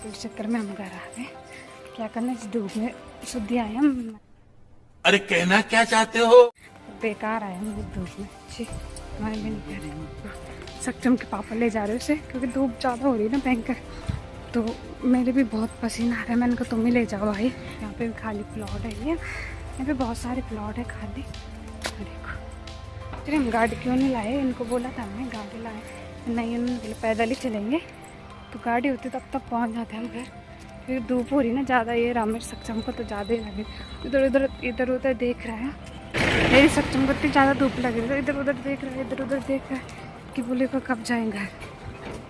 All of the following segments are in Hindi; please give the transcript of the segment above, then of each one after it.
तो इस चक्कर में हम घर आ गए। क्या करना, इस धूप में शुद्धि आए हम। अरे कहना क्या चाहते हो? बेकार आए हम धूप में। जी हमारे भी नहीं कह रहे। सक्षम के पापा ले जा रहे उसे, क्योंकि धूप ज़्यादा हो रही है ना भयंकर। तो मेरे भी बहुत पसीना आ रहा है। मैंने कहा तुम ही ले जाओ भाई, यहाँ पे खाली प्लॉट है ये, यहाँ पे बहुत सारे प्लॉट है खाली। देखो फिर हम गाड़ी क्यों नहीं लाए, इनको बोला था हमने गाड़ी लाए नहीं, उन्होंने बोले पैदल ही चलेंगे। तो गाड़ी होती तब तक पहुँच जाते हम घर। फिर धूप हो रही ना ज़्यादा, ये रामेश सक्षम को तो ज़्यादा ही लगे। इधर उधर देख रहा है। मेरी सक्षम को इतनी ज़्यादा धूप लग रही है, इधर उधर देख रहा है, इधर उधर देख रहा है कि बोले को कब जाएँ घर।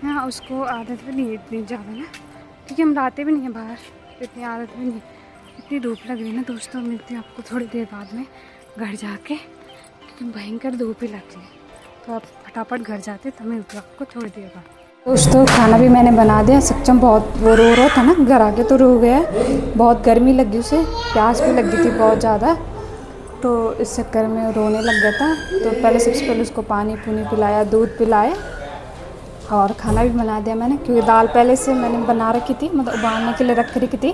हाँ उसको आदत भी नहीं है इतनी ज़्यादा ना, क्योंकि हम लाते भी नहीं हैं बाहर, इतनी आदत भी नहीं। इतनी धूप लग रही है ना दोस्तों। मिलती है आपको थोड़ी देर बाद में घर जाके, क्योंकि भयंकर धूप ही लग रही है। तो आप फटाफट घर जाते, तब मिलती हूँ आपको थोड़ी देर बाद। दोस्तों खाना भी मैंने बना दिया। सक्षम बहुत वो रो रहा था ना, घर आके तो रो गया। बहुत गर्मी लगी उसे, प्यास भी लगी थी बहुत ज़्यादा, तो इस चक्कर में रोने लग गया था। तो पहले सबसे पहले उसको पानी पुनी पिलाया, दूध पिलाया और खाना भी बना दिया मैंने, क्योंकि दाल पहले से मैंने बना रखी थी, मतलब उबालने के लिए रख रखी थी।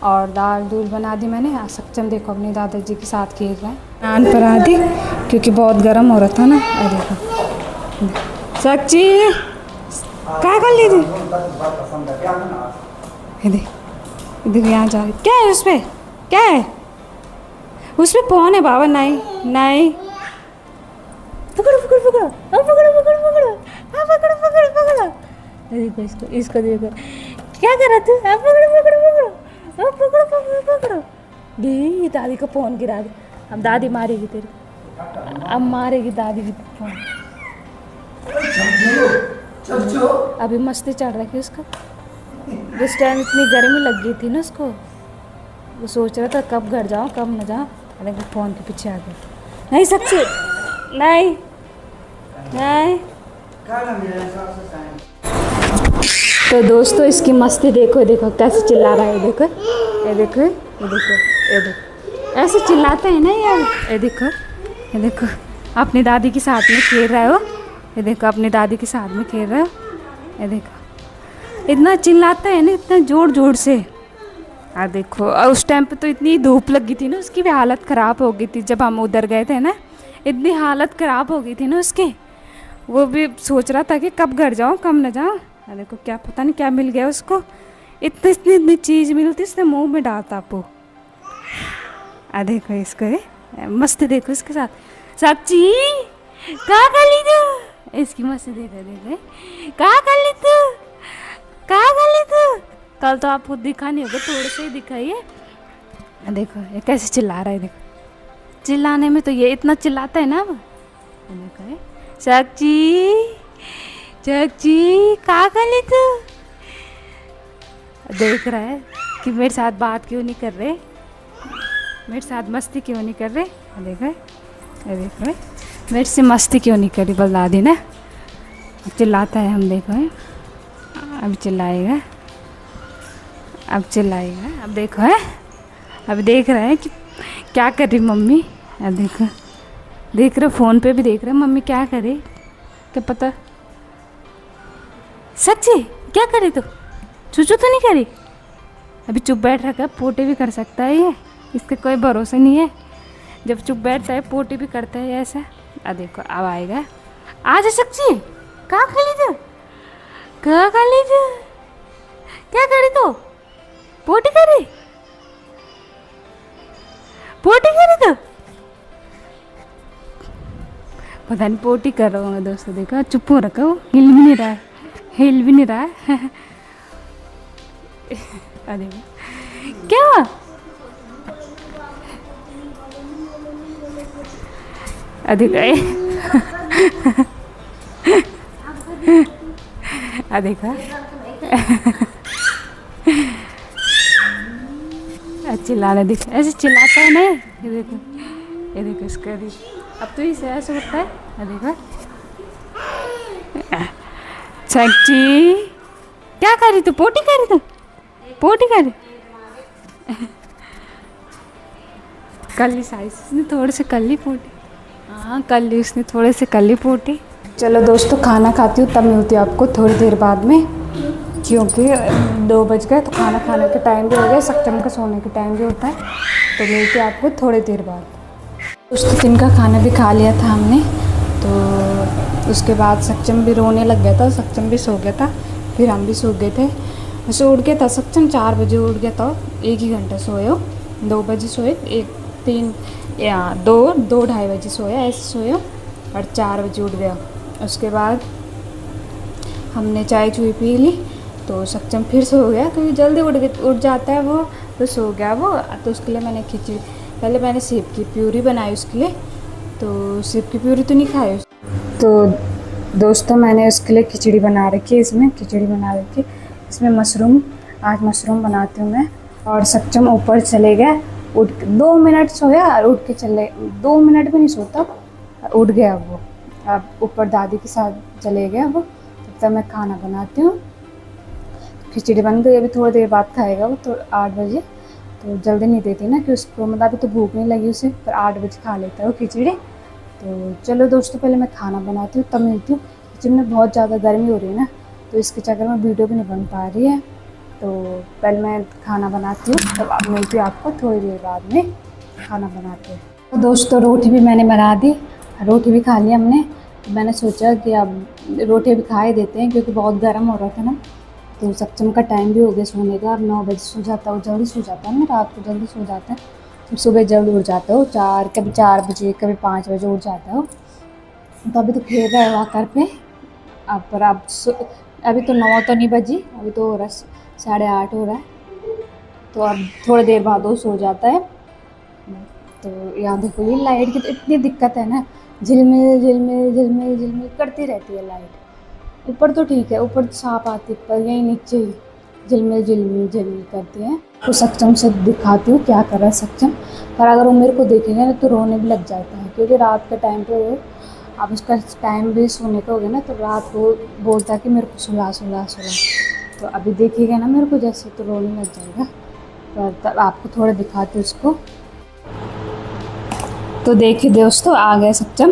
और दाल दूध बना दी मैंने। आज सक्षम देखो अपने दादाजी के साथ खेल रहा है। नान पर आ दी क्योंकि बहुत गर्म हो रहा था ना। अरे देखो सच्ची क्या कर ली थी, इधर यहाँ जा। क्या है उसपे, क्या है उसपे? फोन है बाबा। नहीं नहीं, पकड़ो पकड़ो पकड़ो, पकड़ो पकड़ो पकड़ो, पकड़ो पकड़ो पकड़ो। देखो इसको देखो क्या कर रहा तू। पकड़ो पकड़ो पकड़ो, पकड़ो पकड़ो पकड़ो। दी दादी का फोन गिरा दे, अब दादी मारेगी तेरे, अब मारेगी दादी की फोन। अभी मस्ती चढ़ रही है उसका। जिस टाइम इतनी गर्मी लग गई थी ना उसको, वो सोच रहा था कब घर जाऊँ कब न जाऊँ। अरे फ़ोन के पीछे आ गया। नहीं सच्ची नहीं नहीं। तो दोस्तों इसकी मस्ती देखो, देखो कैसे चिल्ला रहा है। देखो ये देखो, ये देखो, ये देखो ऐसे चिल्लाते हैं ना यार। ये देखो, ये देखो अपनी दादी के साथ में खेल रहा हो। ये देखो अपनी दादी के साथ में खेल रहा हो। ये देखो इतना चिल्लाता है ना, इतना ज़ोर ज़ोर से। और देखो और उस टाइम पे तो इतनी धूप लगी थी ना, उसकी भी हालत ख़राब हो गई थी। जब हम उधर गए थे ना, इतनी हालत ख़राब हो गई थी ना उसकी। वो भी सोच रहा था कि कब घर जाऊँ कब न जाऊँ। देखो क्या पता नहीं क्या मिल गया उसको, इतनी इतनी इतनी चीज़ मिलती, उसने मुँह में डालता आपको। देखो इसको मस्ती देखो इसके साथ। सच्ची कहाँ कर ली तू, इसकी मस्ती देखो, देखो कहाँ कर ली तू, कहाँ कर ली तू। कल तो आपको दिखा नहीं होगा, थोड़े से ही दिखाइए। देखो ये कैसे चिल्ला रहा है। देखो चिल्लाने में तो ये इतना चिल्लाता है ना। अब देखो सच्ची सच्ची कहाँ कर ली तू। देख रहा है कि मेरे साथ बात क्यों नहीं कर रहे, मेरे साथ मस्ती क्यों नहीं कर रहे। देखो देखो मेरे से मस्ती क्यों नहीं करी बल दादी ने। चिल्लाता है हम, देखो अब चिल्लाएगा, अब चिल्लाएगा। अब देखो है, अब देख रहा है कि क्या कर रही मम्मी। अब देखो देख रहे, फ़ोन पे भी देख रहे मम्मी क्या करे, क्या पता। सच्ची क्या करे तो, चूचू तो नहीं करी। अभी चुप बैठ रखा है, पोटी भी कर सकता है ये, इसके कोई भरोसा नहीं है। जब चुप बैठता है पोटी भी करता है ऐसा। देखो अब आएगा। आज सच्ची कहाँ कर ली तू, कहाँ कर ली तू, क्या करी तो, पोटी करी, पोटी करी तो। पता नहीं पोटी कर रहा हूँ दोस्तों। देखो चुप हो रखा, वो हिल भी नहीं रहा है, हिल भी नहीं रहा है। अरे क्या देखो देखो चिल्लाना, देखो ऐसे चिल्लाता है ना। ये देखो, ये देखो इसका। अब तो इसे ऐसे होता है। देखो सच्ची क्या करी तू, पोटी करी तू, पोटी करी। कल ही साइज ने थोड़े से कल ही पोटी। हाँ कल ही उसने थोड़े से कल ही पोटी। चलो दोस्तों खाना खाती हूँ, तब मिलती हूँ आपको थोड़ी देर बाद में। क्योंकि 2 बज गए तो खाना खाने का टाइम भी हो गया, सक्षम का सोने का टाइम भी होता है। तो मिलते हैं आपको थोड़ी देर बाद। उस दिन का खाना भी खा लिया था हमने, तो उसके बाद सक्षम भी रोने लग गया था, सक्षम भी सो गया था, फिर हम भी सो गए थे। वैसे उठ गया था सक्षम 4 बजे उठ गया था, 1 ही घंटा सोए हो, 2 बजे सोए, 3 या 2 ढाई बजे सोया, ऐसे सोया और 4 बजे उठ गया। उसके बाद हमने चाय चुई पी ली, तो सक्षम फिर सो गया क्योंकि जल्दी उठ जाता है वो, तो सो गया वो। तो उसके लिए मैंने खिचड़ी, पहले मैंने सेब की प्यूरी बनाई उसके लिए, तो सेब की प्यूरी तो नहीं खाई। तो दोस्तों मैंने उसके लिए खिचड़ी बना रखी है, इसमें खिचड़ी बना रखी है, इसमें मशरूम, आज मशरूम बनाती हूँ मैं। और सक्षम ऊपर चले गया, उठ 2 मिनट सोया और उठ के चले, 2 मिनट भी नहीं सोता, उठ गया वो। अब ऊपर दादी के साथ चले गया वो, तब तक मैं खाना बनाती हूँ। खिचड़ी बन गई, अभी थोड़ी देर बाद खाएगा वो, तो 8 बजे, तो जल्दी नहीं देती ना कि उसको, मतलब अभी तो भूख नहीं लगी उसे, पर 8 बजे खा लेता है वो खिचड़ी। तो चलो दोस्तों पहले मैं खाना बनाती हूँ, तब मिलती हूँ। किचन में बहुत ज़्यादा गर्मी हो रही है ना, तो इसके चक्कर में वीडियो भी नहीं बन पा रही है। तो पहले मैं खाना बनाती हूँ, तब आप मिलती हूँ आपको थोड़ी देर बाद में खाना बनाते हैं। तो दोस्तों रोटी भी मैंने बना दी, रोटी भी खा ली हमने। मैंने सोचा कि अब रोटी भी खा ही देते हैं क्योंकि बहुत गर्म हो रहा था ना। तो सक्षम का टाइम भी हो गया सोने का, अब 9 बजे सो जाता है, जल्दी सो जाता है ना, रात को जल्दी सो जाता है, सुबह जल्दी उठ जाता हो, कभी 4 बजे कभी 5 बजे उठ जाता हो। तो अभी तो खेल रहा है वाकर पे, अब पर अभी तो 9 तो नहीं बजी, अभी तो हो रहा 8:30 हो रहा है, तो अब थोड़ी देर बाद वो सो जाता है। तो यहाँ देखो ये लाइट की तो इतनी दिक्कत है ना, झिलमिल झिलमिल झिलमिल झिलमिल करती रहती है लाइट। ऊपर तो ठीक है, ऊपर साफ आती है, पर यहीं नीचे ही झिलमिल झिलमिल झिलमिल करती है। तो सक्षम से दिखाती हूँ क्या कर रहा है सक्षम, पर अगर वो मेरे को देखेंगे ना तो रोने भी लग जाता है, क्योंकि रात के टाइम पे अब उसका टाइम भी सोने का हो गया ना, तो रात को बोलता है कि मेरे को सुला सुला सुला। तो अभी देखेगा ना मेरे को जैसे, तो रोने लग जाएगा। पर तब आपको थोड़ा दिखाती हूँ उसको। तो देखिए दोस्तों आ गया सक्षम,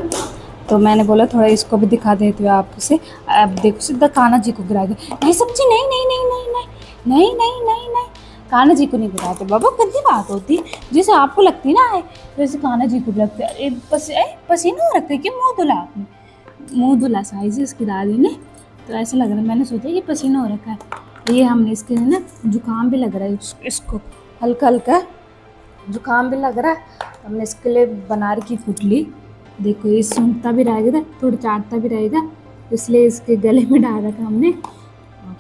तो मैंने बोला थोड़ा इसको भी दिखा देती हूँ आपसे। अब देखो सीधा कान्हा जी को गिरा गया, नहीं सच्ची नहीं नहीं नहीं नहीं नहीं नहीं नहीं नहीं नहीं, कान्हा जी को नहीं गिराते बाबा, गंदी बात होती है। जैसे आपको लगती ना है वैसे कान्हा जी को भी लगती है। पसीना हो रखा है कि मुँह धुला आपने, मुँह धुला साइज इसकी दादी ने, तो ऐसा लग रहा है, मैंने सोचा ये पसीना हो रखा है। ये हमने इसके लिए ना जुकाम भी लग रहा है इसको, हल्का हल्का जुकाम भी लग रहा है, हमने इसके लिए बना रखी पुतली। देखो ये सूंघता भी रहेगा, थोड़ा चाटता भी रहेगा, इसलिए इसके गले में डाल रखा हमने।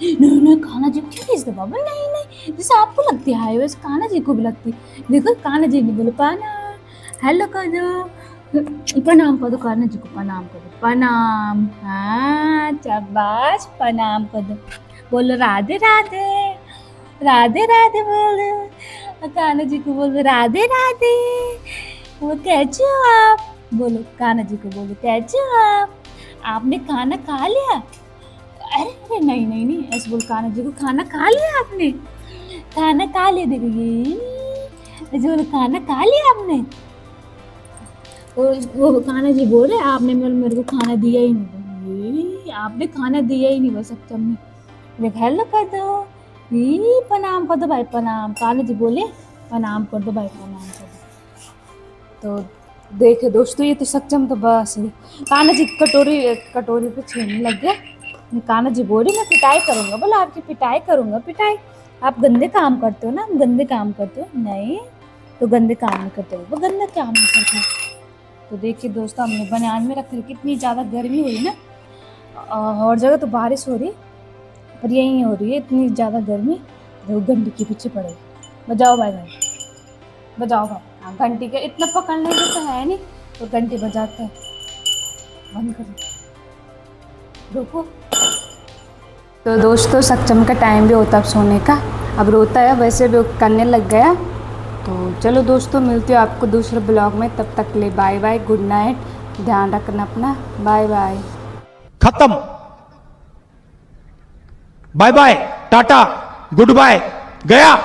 नहीं नहीं कान्हा जी क्यों खींचते बाबा, नहीं नहीं, जैसे आपको लगती है वैसे कान्हा जी को भी लगती। देखो कान्हा जी ने बोलो प्रणाम, हेलो कर दो, प्रणाम कर दो कान्हा जी को, प्रणाम कर दो, प्रणाम, हाँ शाबाश, प्रणाम कर दो, बोलो राधे राधे, राधे राधे बोलो कान्हा जी को, बोलो राधे राधे, वो कैसे हो आप, बोलो कान्हा जी को, बोलो कैसे हो आप, आपने खाना खा लिया, अरे अरे नहीं नहीं नहीं ऐसे बोल कान्हा जी को, खाना खा लिया आपने, खाना खा लिया, देखो ये ऐसे बोलो खाना खा लिया आपने। वो कान्हा जी बोल रहे आपने मेरे को खाना दिया ही नहीं, आपने खाना दिया ही नहीं, बस सक्षम ने। देख हेलो कर दो, प्रणाम कर दो भाई, प्रणाम, कान्हा जी बोले प्रणाम कर दो भाई, प्रणाम कर दो। तो देखे दोस्तों ये तो सक्षम तो बस कान्हा जी कटोरी पे छीनने लग गया। कान्हा जी बोली मैं पिटाई करूँगा, बोला आपकी पिटाई करूँगा, पिटाई, आप गंदे काम करते हो ना, हम गंदे काम करते हो, नहीं तो गंदे काम नहीं करते हो, वो गंदा काम नहीं करते। तो देखिए दोस्तों हमने बनियान में रख रही, कितनी ज़्यादा गर्मी हो रही ना, और जगह तो बारिश हो रही पर यहीं हो रही है इतनी ज़्यादा गर्मी। तो घंटी के पीछे पड़ेगा, बजाओ भाई भाई, बजाओ भाई, हाँ घंटी के इतना पकड़ने के तो है नहीं, तो घंटी बजाते हैं, बंद करो, रुको। तो दोस्तों सक्षम का टाइम भी होता अब सोने का, अब रोता है, वैसे भी करने लग गया। तो चलो दोस्तों मिलती हूँ आपको दूसरे ब्लॉग में, तब तक ले बाय बाय, गुड नाइट, ध्यान रखना अपना, बाय बाय। खत्म, bye bye, ta-ta, goodbye, गया।